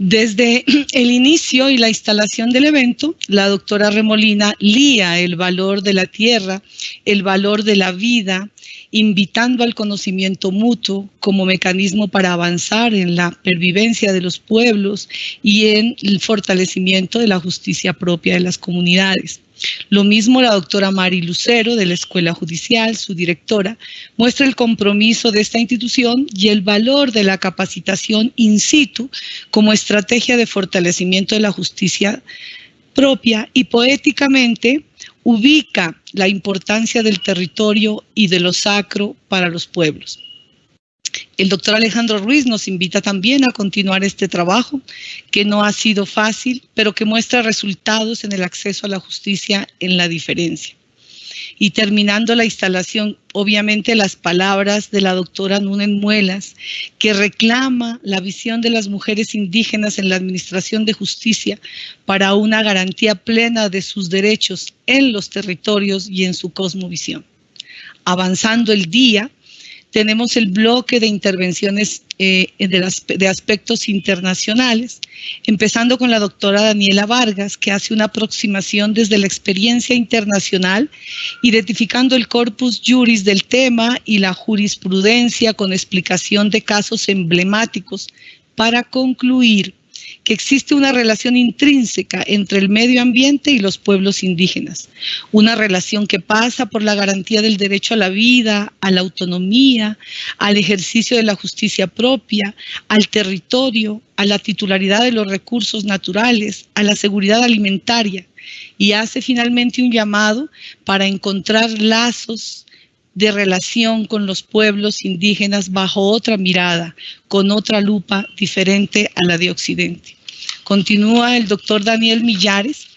Desde el inicio y la instalación del evento, la doctora Remolina lía el valor de la tierra, el valor de la vida, invitando al conocimiento mutuo como mecanismo para avanzar en la pervivencia de los pueblos y en el fortalecimiento de la justicia propia de las comunidades. Lo mismo la doctora Mari Lucero, de la Escuela Judicial, su directora, muestra el compromiso de esta institución y el valor de la capacitación in situ como estrategia de fortalecimiento de la justicia propia y poéticamente ubica la importancia del territorio y de lo sacro para los pueblos. El doctor Alejandro Ruiz nos invita también a continuar este trabajo, que no ha sido fácil, pero que muestra resultados en el acceso a la justicia en la diferencia. Y terminando la instalación, obviamente las palabras de la doctora Nunen Muelas, que reclama la visión de las mujeres indígenas en la administración de justicia para una garantía plena de sus derechos en los territorios y en su cosmovisión. Avanzando el día, tenemos el bloque de intervenciones de aspectos internacionales, empezando con la doctora Daniela Vargas, que hace una aproximación desde la experiencia internacional, identificando el corpus juris del tema y la jurisprudencia con explicación de casos emblemáticos para concluir que existe una relación intrínseca entre el medio ambiente y los pueblos indígenas, una relación que pasa por la garantía del derecho a la vida, a la autonomía, al ejercicio de la justicia propia, al territorio, a la titularidad de los recursos naturales, a la seguridad alimentaria, y hace finalmente un llamado para encontrar lazos de relación con los pueblos indígenas bajo otra mirada, con otra lupa diferente a la de Occidente. Continúa el doctor Daniel Millares,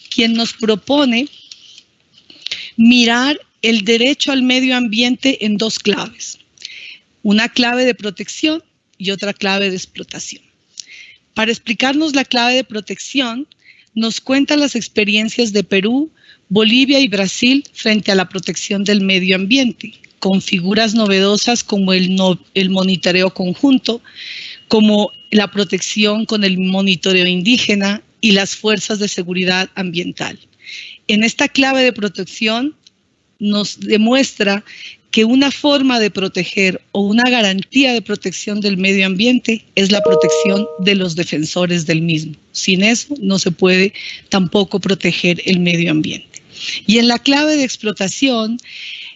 quien nos propone mirar el derecho al medio ambiente en dos claves, una clave de protección y otra clave de explotación. Para explicarnos la clave de protección, nos cuenta las experiencias de Perú, Bolivia y Brasil frente a la protección del medio ambiente, con figuras novedosas como el monitoreo conjunto, como la protección con el monitoreo indígena y las fuerzas de seguridad ambiental. En esta clave de protección nos demuestra que una forma de proteger o una garantía de protección del medio ambiente es la protección de los defensores del mismo. Sin eso no se puede tampoco proteger el medio ambiente. Y en la clave de explotación,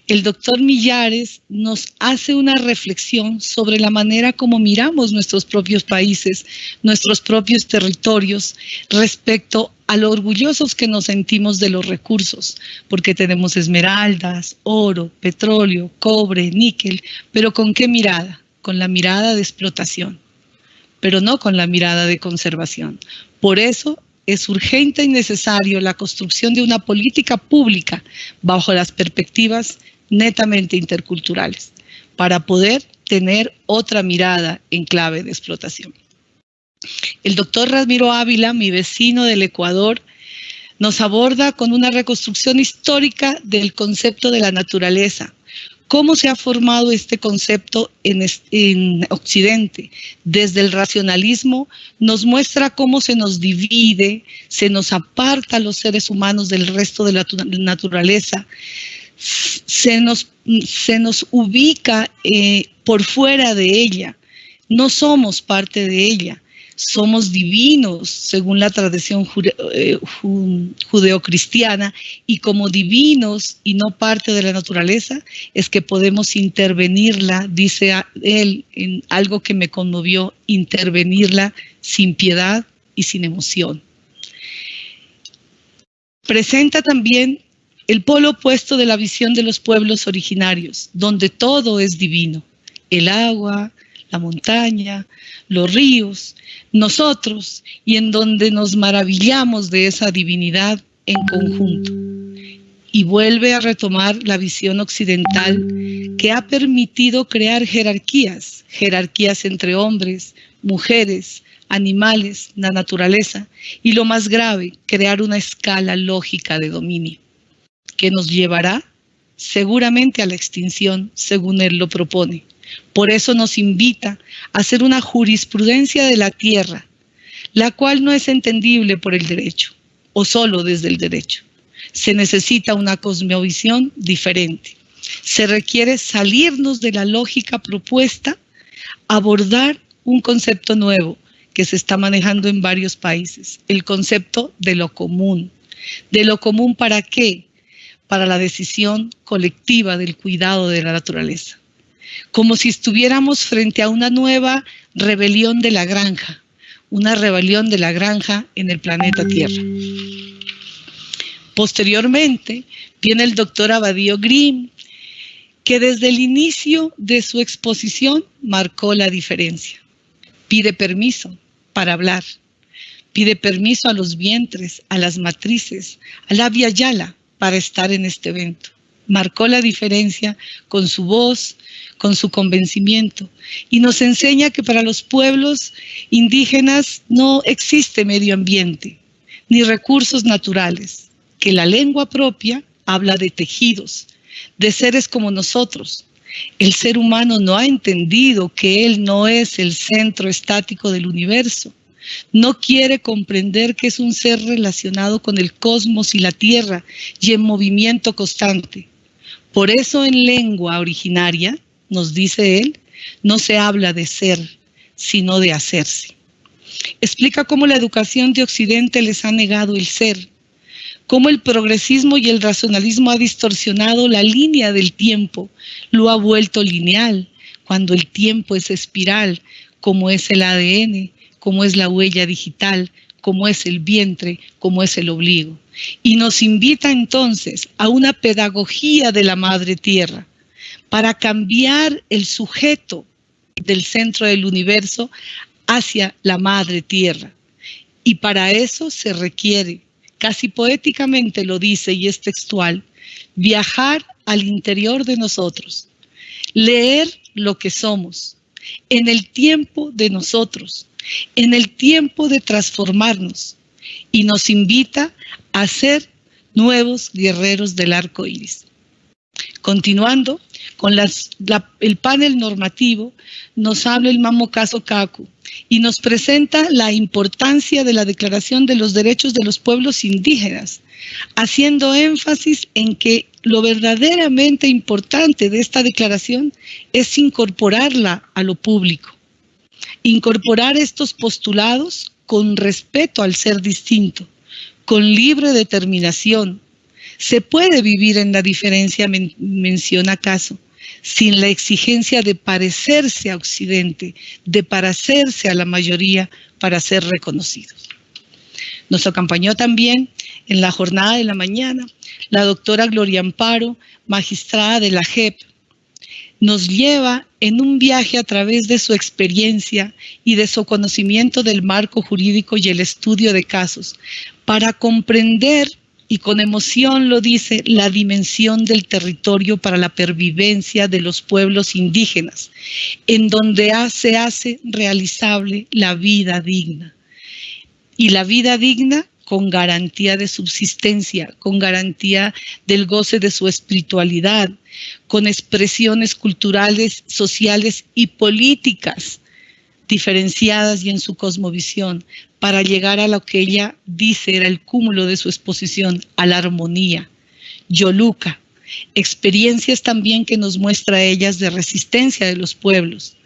el doctor Millares nos hace una reflexión sobre la manera como miramos nuestros propios países, nuestros propios territorios, respecto a lo orgullosos que nos sentimos de los recursos, porque tenemos esmeraldas, oro, petróleo, cobre, níquel, pero ¿con qué mirada? Con la mirada de explotación, pero no con la mirada de conservación. Por eso es urgente y necesario la construcción de una política pública bajo las perspectivas netamente interculturales, para poder tener otra mirada en clave de explotación. El doctor Ramiro Ávila, mi vecino del Ecuador, nos aborda con una reconstrucción histórica del concepto de la naturaleza. ¿Cómo se ha formado este concepto en Occidente? Desde el racionalismo nos muestra cómo se nos divide, se nos aparta a los seres humanos del resto de la naturaleza, se nos ubica por fuera de ella. No somos parte de ella. Somos divinos, según la tradición judeocristiana, y como divinos y no parte de la naturaleza, es que podemos intervenirla, dice él, en algo que me conmovió, intervenirla sin piedad y sin emoción. Presenta también el polo opuesto de la visión de los pueblos originarios, donde todo es divino, el agua, la montaña, los ríos, nosotros, y en donde nos maravillamos de esa divinidad en conjunto. Y vuelve a retomar la visión occidental que ha permitido crear jerarquías entre hombres, mujeres, animales, la naturaleza, y lo más grave, crear una escala lógica de dominio, que nos llevará seguramente a la extinción, según él lo propone. Por eso nos invita a hacer una jurisprudencia de la tierra, la cual no es entendible por el derecho o solo desde el derecho. Se necesita una cosmovisión diferente. Se requiere salirnos de la lógica propuesta, abordar un concepto nuevo que se está manejando en varios países, el concepto de lo común. ¿De lo común para qué? Para la decisión colectiva del cuidado de la naturaleza. Como si estuviéramos frente a una nueva rebelión de la granja, una rebelión de la granja en el planeta Tierra. Posteriormente, viene el doctor Abadío Grimm, que desde el inicio de su exposición marcó la diferencia. Pide permiso para hablar, pide permiso a los vientres, a las matrices, a la Via Yala para estar en este evento. Marcó la diferencia con su voz, con su convencimiento, y nos enseña que para los pueblos indígenas no existe medio ambiente, ni recursos naturales, que la lengua propia habla de tejidos, de seres como nosotros. El ser humano no ha entendido que él no es el centro estático del universo. No quiere comprender que es un ser relacionado con el cosmos y la tierra y en movimiento constante. Por eso en lengua originaria, nos dice él, no se habla de ser, sino de hacerse. Explica cómo la educación de Occidente les ha negado el ser, cómo el progresismo y el racionalismo ha distorsionado la línea del tiempo, lo ha vuelto lineal, cuando el tiempo es espiral, como es el ADN, como es la huella digital, como es el vientre, como es el obligo. Y nos invita entonces a una pedagogía de la Madre Tierra para cambiar el sujeto del centro del universo hacia la Madre Tierra. Y para eso se requiere, casi poéticamente lo dice y es textual, viajar al interior de nosotros, leer lo que somos, en el tiempo de nosotros, en el tiempo de transformarnos, y nos invita a ser nuevos guerreros del arco iris. Continuando con el panel normativo, nos habla el Mamo Caso Kaku y nos presenta la importancia de la Declaración de los Derechos de los Pueblos Indígenas, haciendo énfasis en que lo verdaderamente importante de esta declaración es incorporarla a lo público. Incorporar estos postulados con respeto al ser distinto, con libre determinación. Se puede vivir en la diferencia, menciona Caso, sin la exigencia de parecerse a Occidente, de parecerse a la mayoría para ser reconocidos. Nos acompañó también en la jornada de la mañana la doctora Gloria Amparo, magistrada de la JEP. Nos lleva en un viaje a través de su experiencia y de su conocimiento del marco jurídico y el estudio de casos para comprender, y con emoción lo dice, la dimensión del territorio para la pervivencia de los pueblos indígenas, en donde se hace realizable la vida digna. Y la vida digna con garantía de subsistencia, con garantía del goce de su espiritualidad, con expresiones culturales, sociales y políticas diferenciadas y en su cosmovisión, para llegar a lo que ella dice era el cúmulo de su exposición, a la armonía. Yoluca, experiencias también que nos muestra a ellas de resistencia de los pueblos,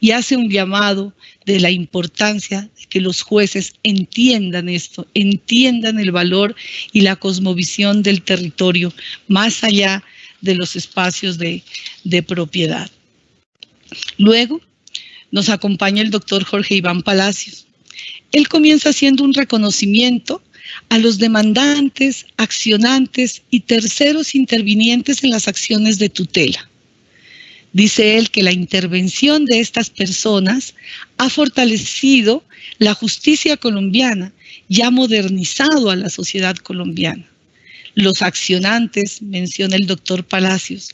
y hace un llamado de la importancia de que los jueces entiendan esto, entiendan el valor y la cosmovisión del territorio, más allá de los espacios de propiedad. Luego nos acompaña el doctor Jorge Iván Palacios. Él comienza haciendo un reconocimiento a los demandantes, accionantes y terceros intervinientes en las acciones de tutela. Dice él que la intervención de estas personas ha fortalecido la justicia colombiana y ha modernizado a la sociedad colombiana. Los accionantes, menciona el doctor Palacios,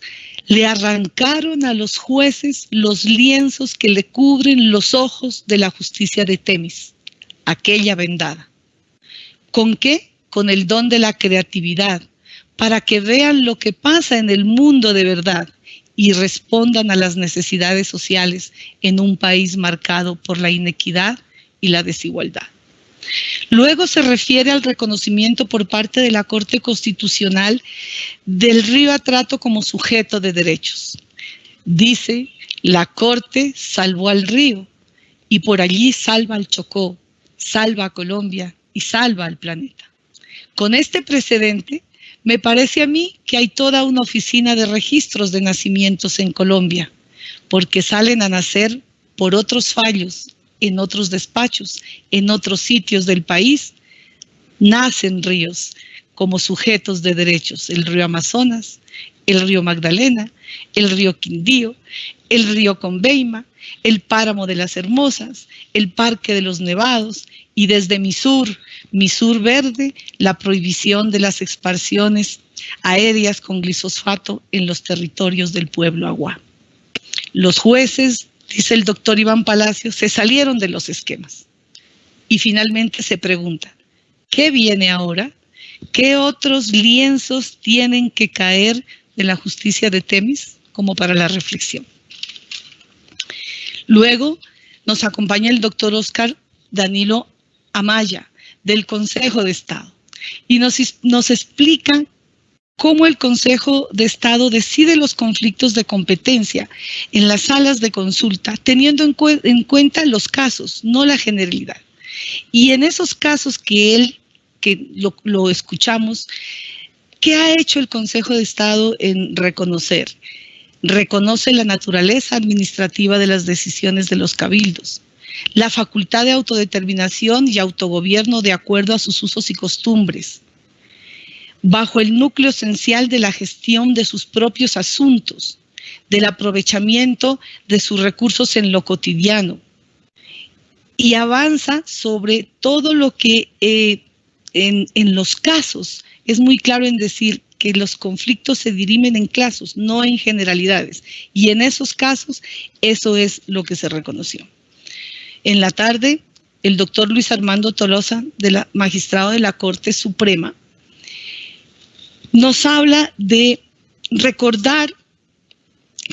le arrancaron a los jueces los lienzos que le cubren los ojos de la justicia de Temis, aquella vendada. ¿Con qué? Con el don de la creatividad, para que vean lo que pasa en el mundo de verdad y respondan a las necesidades sociales en un país marcado por la inequidad y la desigualdad. Luego se refiere al reconocimiento por parte de la Corte Constitucional del río Atrato como sujeto de derechos. Dice, la Corte salvó al río y por allí salva al Chocó, salva a Colombia y salva al planeta. Con este precedente, me parece a mí que hay toda una oficina de registros de nacimientos en Colombia, porque salen a nacer por otros fallos, en otros despachos, en otros sitios del país, nacen ríos como sujetos de derechos. El río Amazonas, el río Magdalena, el río Quindío, el río Conveima, el páramo de las Hermosas, el Parque de los Nevados y desde mi sur verde, la prohibición de las expansiones aéreas con glifosfato en los territorios del pueblo Agua. Los jueces, dice el doctor Iván Palacios, se salieron de los esquemas. Y finalmente se pregunta, ¿qué viene ahora? ¿Qué otros lienzos tienen que caer de la justicia de Temis como para la reflexión? Luego nos acompaña el doctor Oscar Danilo Amaya, del Consejo de Estado, y nos explica cómo el Consejo de Estado decide los conflictos de competencia en las salas de consulta, teniendo en cuenta los casos, no la generalidad. Y en esos casos que lo escuchamos, ¿qué ha hecho el Consejo de Estado en reconocer? Reconoce la naturaleza administrativa de las decisiones de los cabildos, la facultad de autodeterminación y autogobierno de acuerdo a sus usos y costumbres, bajo el núcleo esencial de la gestión de sus propios asuntos, del aprovechamiento de sus recursos en lo cotidiano, y avanza sobre todo lo que en los casos es muy claro en decir que los conflictos se dirimen en casos, no en generalidades, y en esos casos eso es lo que se reconoció. En la tarde, el doctor Luis Armando Tolosa, magistrado de la Corte Suprema, nos habla de recordar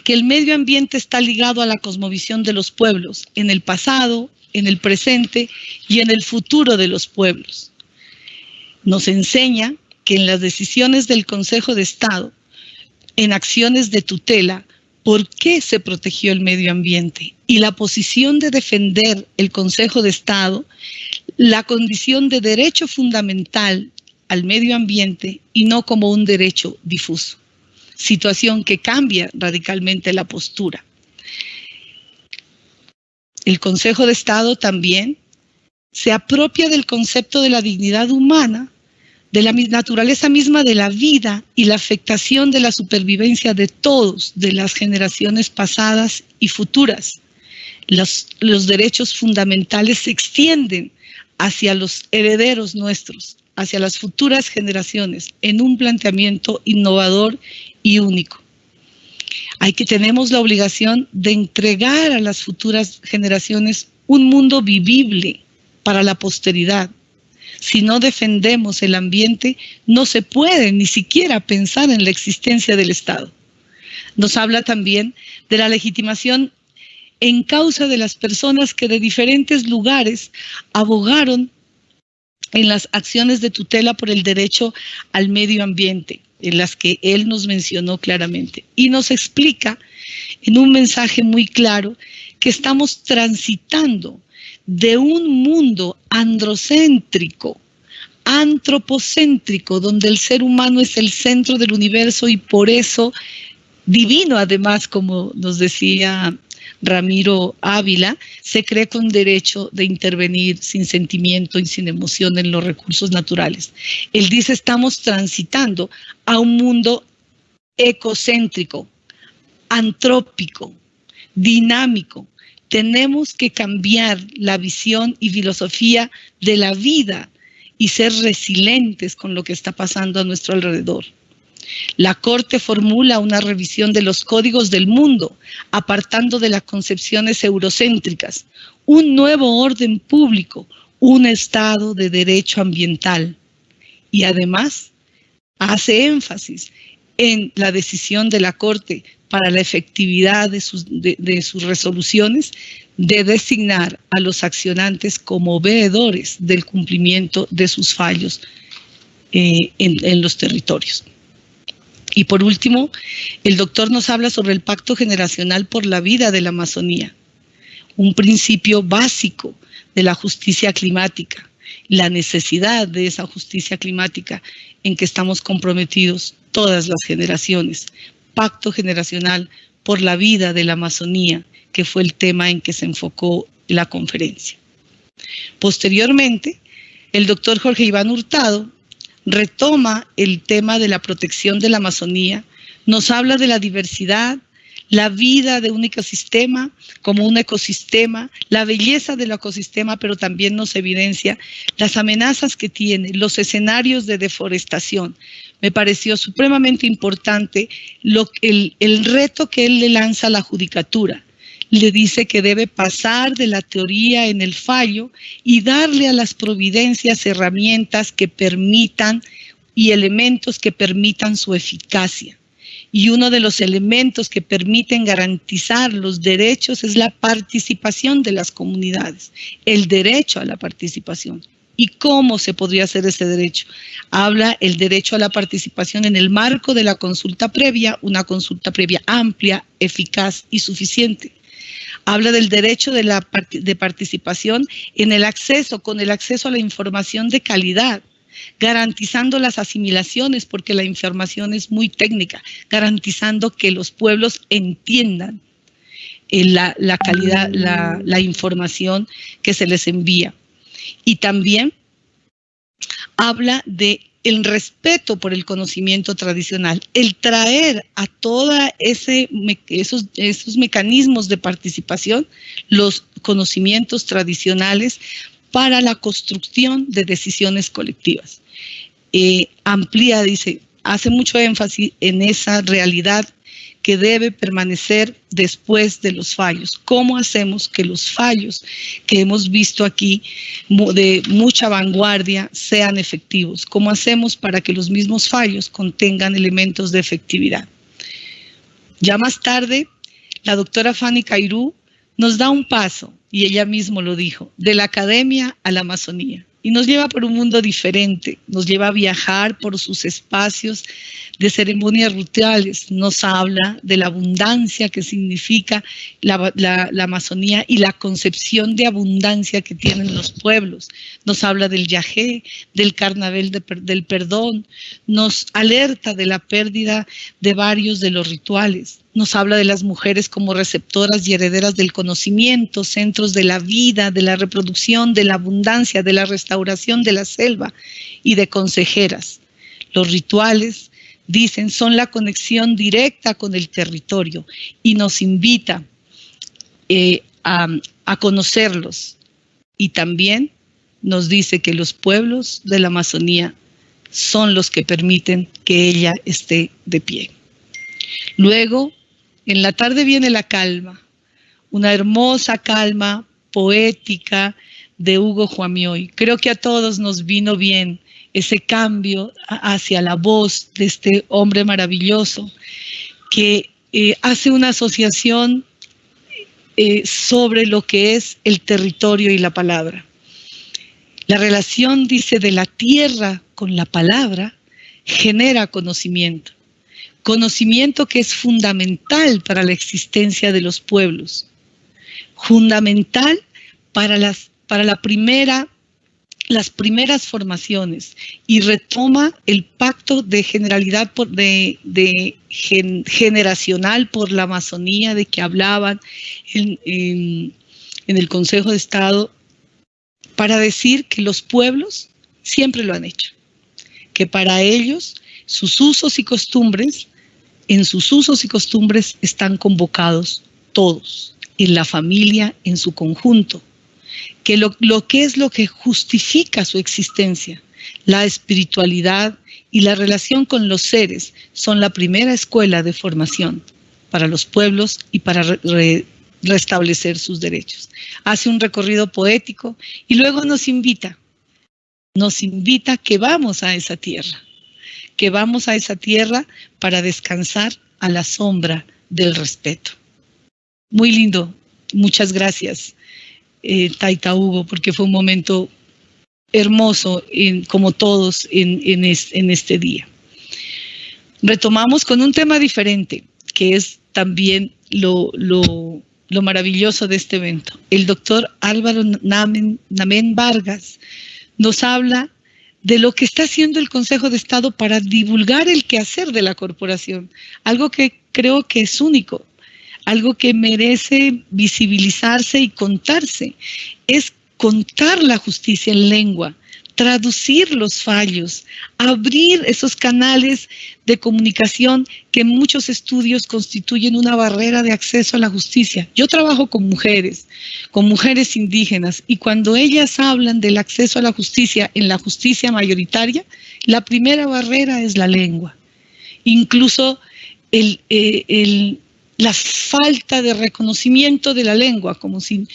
que el medio ambiente está ligado a la cosmovisión de los pueblos, en el pasado, en el presente y en el futuro de los pueblos. Nos enseña que en las decisiones del Consejo de Estado, en acciones de tutela, ¿por qué se protegió el medio ambiente? Y la posición de defender el Consejo de Estado, la condición de derecho fundamental al medio ambiente y no como un derecho difuso. Situación que cambia radicalmente la postura. El Consejo de Estado también se apropia del concepto de la dignidad humana, de la naturaleza misma de la vida y la afectación de la supervivencia de todos, de las generaciones pasadas y futuras. Los derechos fundamentales se extienden hacia los herederos nuestros, hacia las futuras generaciones, en un planteamiento innovador y único. Tenemos la obligación de entregar a las futuras generaciones un mundo vivible para la posteridad. Si no defendemos el ambiente, no se puede ni siquiera pensar en la existencia del Estado. Nos habla también de la legitimación en causa de las personas que de diferentes lugares abogaron en las acciones de tutela por el derecho al medio ambiente, en las que él nos mencionó claramente. Y nos explica en un mensaje muy claro que estamos transitando de un mundo androcéntrico, antropocéntrico, donde el ser humano es el centro del universo y por eso divino, además, como nos decía Ramiro Ávila, se cree con derecho de intervenir sin sentimiento y sin emoción en los recursos naturales. Él dice, estamos transitando a un mundo ecocéntrico, antrópico, dinámico. Tenemos que cambiar la visión y filosofía de la vida y ser resilientes con lo que está pasando a nuestro alrededor. La Corte formula una revisión de los códigos del mundo, apartando de las concepciones eurocéntricas, un nuevo orden público, un Estado de derecho ambiental. Y además hace énfasis en la decisión de la Corte para la efectividad de sus resoluciones, de designar a los accionantes como veedores del cumplimiento de sus fallos en los territorios. Y por último, el doctor nos habla sobre el Pacto Generacional por la Vida de la Amazonía, un principio básico de la justicia climática, la necesidad de esa justicia climática en que estamos comprometidos todas las generaciones. Pacto Generacional por la Vida de la Amazonía, que fue el tema en que se enfocó la conferencia. Posteriormente, el doctor Jorge Iván Hurtado retoma el tema de la protección de la Amazonía, nos habla de la diversidad, la vida de un ecosistema como un ecosistema, la belleza del ecosistema, pero también nos evidencia las amenazas que tiene, los escenarios de deforestación. Me pareció supremamente importante el reto que él le lanza a la judicatura. Le dice que debe pasar de la teoría en el fallo y darle a las providencias herramientas que permitan y elementos que permitan su eficacia. Y uno de los elementos que permiten garantizar los derechos es la participación de las comunidades, el derecho a la participación. ¿Y cómo se podría hacer ese derecho? Habla el derecho a la participación en el marco de la consulta previa, una consulta previa amplia, eficaz y suficiente. Habla del derecho de participación en el acceso, con el acceso a la información de calidad, garantizando las asimilaciones, porque la información es muy técnica, garantizando que los pueblos entiendan la calidad, la información que se les envía. Y también habla de el respeto por el conocimiento tradicional, el traer a todos esos mecanismos de participación, los conocimientos tradicionales para la construcción de decisiones colectivas. Amplía, dice, hace mucho énfasis en esa realidad que debe permanecer después de los fallos. ¿Cómo hacemos que los fallos que hemos visto aquí de mucha vanguardia sean efectivos? ¿Cómo hacemos para que los mismos fallos contengan elementos de efectividad? Ya más tarde, la doctora Fanny Cairú nos da un paso, y ella misma lo dijo, de la academia a la Amazonía. Y nos lleva por un mundo diferente, nos lleva a viajar por sus espacios de ceremonias rituales, nos habla de la abundancia que significa la Amazonía y la concepción de abundancia que tienen los pueblos. Nos habla del yagé, del carnaval del perdón, nos alerta de la pérdida de varios de los rituales. Nos habla de las mujeres como receptoras y herederas del conocimiento, centros de la vida, de la reproducción, de la abundancia, de la restauración de la selva y de consejeras. Los rituales, dicen, son la conexión directa con el territorio y nos invita a conocerlos. Y también nos dice que los pueblos de la Amazonía son los que permiten que ella esté de pie. Luego, en la tarde viene la calma, una hermosa calma poética de Hugo Juamioy. Creo que a todos nos vino bien ese cambio hacia la voz de este hombre maravilloso que hace una asociación sobre lo que es el territorio y la palabra. La relación, dice, de la tierra con la palabra genera conocimiento. Conocimiento que es fundamental para la existencia de los pueblos, fundamental para las primeras formaciones, y retoma el pacto de generalidad generacional por la Amazonía de que hablaban en el Consejo de Estado, para decir que los pueblos siempre lo han hecho, que para ellos sus usos y costumbres, en sus usos y costumbres están convocados todos, en la familia en su conjunto, que lo que es lo que justifica su existencia, la espiritualidad y la relación con los seres son la primera escuela de formación para los pueblos y para restablecer sus derechos. Hace un recorrido poético y luego nos invita que vamos a esa tierra, que vamos a esa tierra para descansar a la sombra del respeto. Muy lindo. Muchas gracias, Taita Hugo, porque fue un momento hermoso, como todos, en este día. Retomamos con un tema diferente, que es también lo maravilloso de este evento. El doctor Álvaro Namen Vargas nos habla de lo que está haciendo el Consejo de Estado para divulgar el quehacer de la corporación, algo que creo que es único, algo que merece visibilizarse y contarse, es contar la justicia en lengua, traducir los fallos, abrir esos canales de comunicación que en muchos estudios constituyen una barrera de acceso a la justicia. Yo trabajo con mujeres indígenas, y cuando ellas hablan del acceso a la justicia en la justicia mayoritaria, la primera barrera es la lengua. Incluso la falta de reconocimiento de la lengua, como si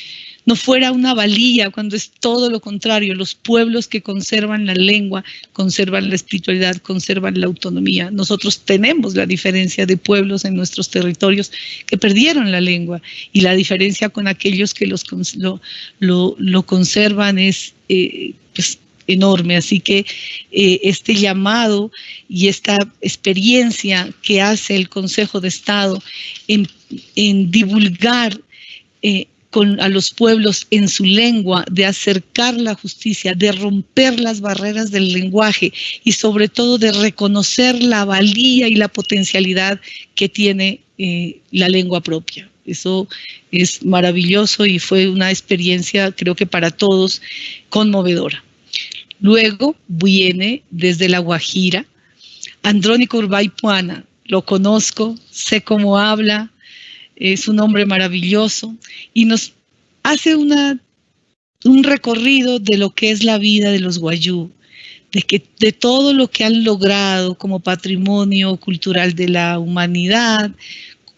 no fuera una valía, cuando es todo lo contrario. Los pueblos que conservan la lengua, conservan la espiritualidad, conservan la autonomía. Nosotros tenemos la diferencia de pueblos en nuestros territorios que perdieron la lengua, y la diferencia con aquellos que lo conservan es pues, enorme. Así que este llamado y esta experiencia que hace el Consejo de Estado en divulgar a los pueblos en su lengua, de acercar la justicia, de romper las barreras del lenguaje y sobre todo de reconocer la valía y la potencialidad que tiene la lengua propia. Eso es maravilloso y fue una experiencia, creo que para todos, conmovedora. Luego viene desde La Guajira Andrónico Urbay Puana. Lo conozco, sé cómo habla, es un hombre maravilloso y nos hace un recorrido de lo que es la vida de los wayú, de todo lo que han logrado como patrimonio cultural de la humanidad,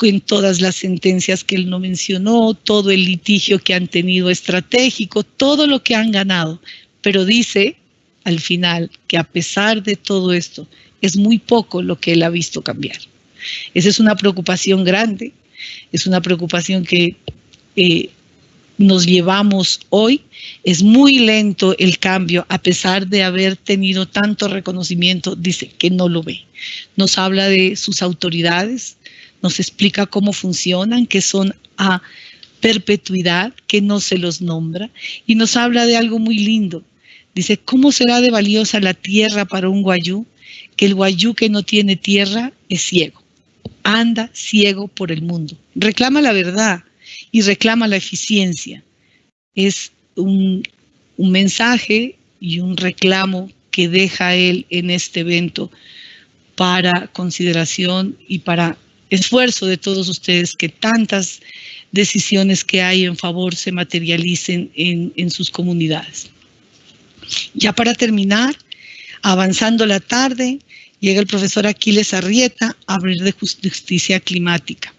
en todas las sentencias que él no mencionó, todo el litigio que han tenido estratégico, todo lo que han ganado. Pero dice al final que a pesar de todo esto, es muy poco lo que él ha visto cambiar. Esa es una preocupación grande, es una preocupación que nos llevamos hoy. Es muy lento el cambio, a pesar de haber tenido tanto reconocimiento, dice que no lo ve. Nos habla de sus autoridades, nos explica cómo funcionan, que son a perpetuidad, que no se los nombra, y nos habla de algo muy lindo. Dice, ¿cómo será de valiosa la tierra para un wayú? Que el wayú que no tiene tierra es ciego, anda ciego por el mundo. Reclama la verdad y reclama la eficiencia. Es un mensaje y un reclamo que deja él en este evento para consideración y para esfuerzo de todos ustedes, que tantas decisiones que hay en favor se materialicen en sus comunidades. Ya para terminar, avanzando la tarde, llega el profesor Aquiles Arrieta a hablar de justicia climática.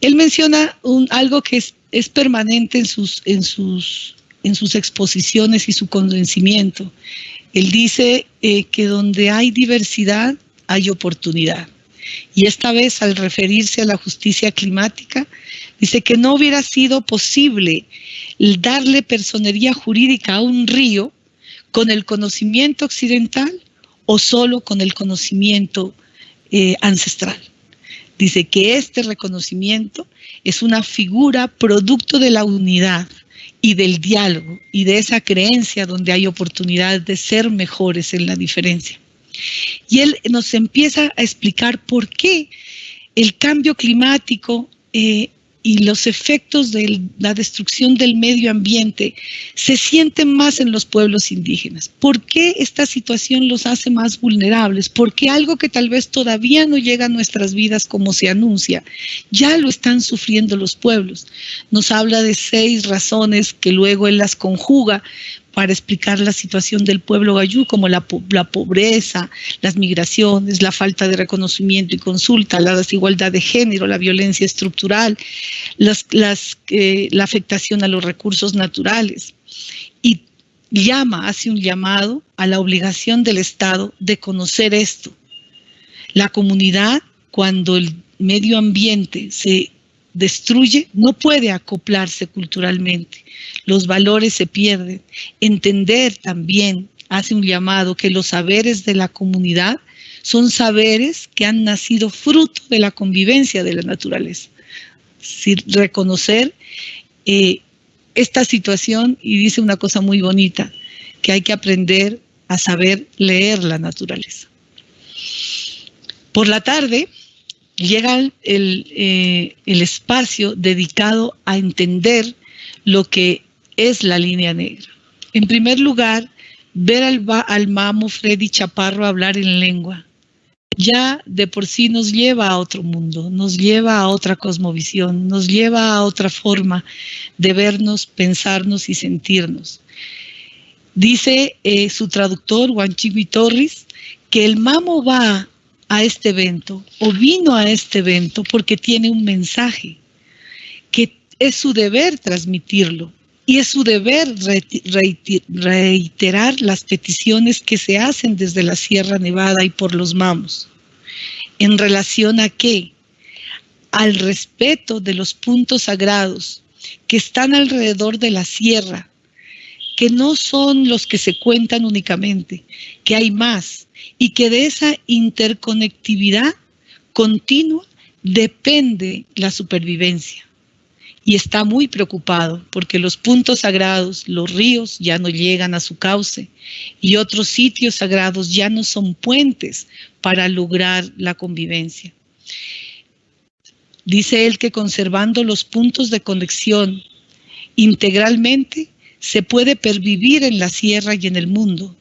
Él menciona algo que es permanente en sus exposiciones y su convencimiento. Él dice que donde hay diversidad hay oportunidad. Y esta vez, al referirse a la justicia climática, dice que no hubiera sido posible darle personería jurídica a un río con el conocimiento occidental o solo con el conocimiento ancestral. Dice que este reconocimiento es una figura producto de la unidad y del diálogo y de esa creencia donde hay oportunidad de ser mejores en la diferencia. Y él nos empieza a explicar por qué el cambio climático y los efectos de la destrucción del medio ambiente se sienten más en los pueblos indígenas. ¿Por qué esta situación los hace más vulnerables? Porque algo que tal vez todavía no llega a nuestras vidas como se anuncia, ya lo están sufriendo los pueblos. Nos habla de 6 razones que luego él las conjuga para explicar la situación del pueblo wayú, como la pobreza, las migraciones, la falta de reconocimiento y consulta, la desigualdad de género, la violencia estructural, la afectación a los recursos naturales. Y hace un llamado a la obligación del Estado de conocer esto. La comunidad, cuando el medio ambiente se destruye, no puede acoplarse culturalmente. Los valores se pierden. Entender también hace un llamado que los saberes de la comunidad son saberes que han nacido fruto de la convivencia de la naturaleza. Sí, reconocer esta situación, y dice una cosa muy bonita, que hay que aprender a saber leer la naturaleza. Por la tarde llega el espacio dedicado a entender lo que es la línea negra. En primer lugar, ver al mamo Freddy Chaparro hablar en lengua ya de por sí nos lleva a otro mundo, nos lleva a otra cosmovisión, nos lleva a otra forma de vernos, pensarnos y sentirnos. Dice su traductor, Juan Chigui Torres, que el mamo va a este evento o vino a este evento porque tiene un mensaje, que es su deber transmitirlo y es su deber reiterar las peticiones que se hacen desde la Sierra Nevada y por los mamos. ¿En relación a qué? Al respeto de los puntos sagrados que están alrededor de la sierra, que no son los que se cuentan únicamente, que hay más, y que de esa interconectividad continua depende la supervivencia. Y está muy preocupado porque los puntos sagrados, los ríos, ya no llegan a su cauce y otros sitios sagrados ya no son puentes para lograr la convivencia. Dice él que conservando los puntos de conexión integralmente se puede pervivir en la sierra y en el mundo,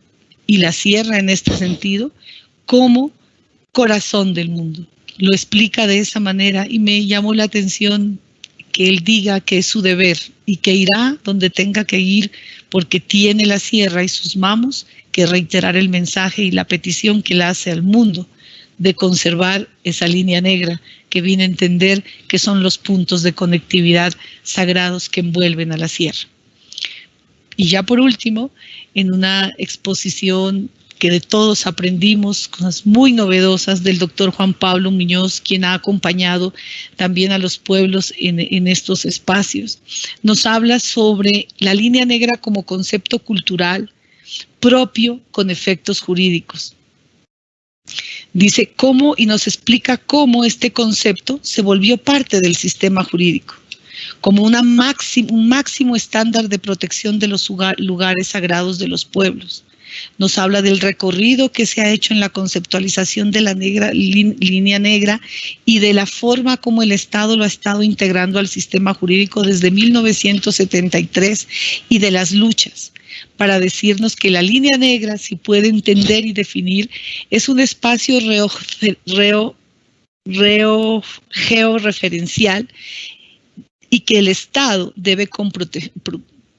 y la sierra en este sentido como corazón del mundo. Lo explica de esa manera y me llamó la atención que él diga que es su deber y que irá donde tenga que ir porque tiene la sierra y sus mamos que reiterar el mensaje y la petición que le hace al mundo de conservar esa línea negra que viene a entender que son los puntos de conectividad sagrados que envuelven a la sierra. Y ya por último, en una exposición que de todos aprendimos, cosas muy novedosas del doctor Juan Pablo Muñoz, quien ha acompañado también a los pueblos en estos espacios, nos habla sobre la línea negra como concepto cultural propio con efectos jurídicos. Dice cómo y nos explica cómo este concepto se volvió parte del sistema jurídico, como un máximo estándar de protección de los lugares sagrados de los pueblos. Nos habla del recorrido que se ha hecho en la conceptualización de la línea negra y de la forma como el Estado lo ha estado integrando al sistema jurídico desde 1973 y de las luchas para decirnos que la línea negra, si puede entender y definir, es un espacio georreferencial y que el Estado debe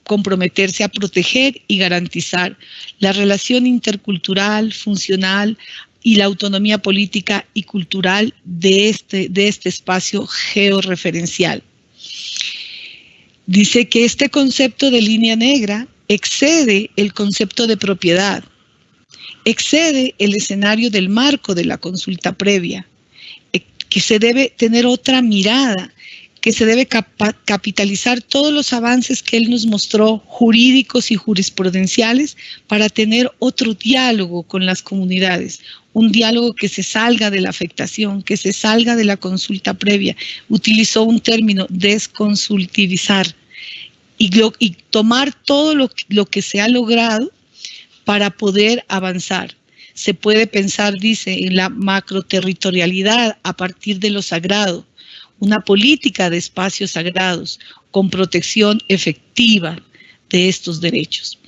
comprometerse a proteger y garantizar la relación intercultural, funcional y la autonomía política y cultural de este espacio georreferencial. Dice que este concepto de línea negra excede el concepto de propiedad, excede el escenario del marco de la consulta previa, que se debe tener otra mirada, que se debe capitalizar todos los avances que él nos mostró, jurídicos y jurisprudenciales, para tener otro diálogo con las comunidades, un diálogo que se salga de la afectación, que se salga de la consulta previa. Utilizó un término, desconsultivizar, y tomar todo lo que se ha logrado para poder avanzar. Se puede pensar, dice, en la macroterritorialidad a partir de lo sagrado, una política de espacios sagrados con protección efectiva de estos derechos.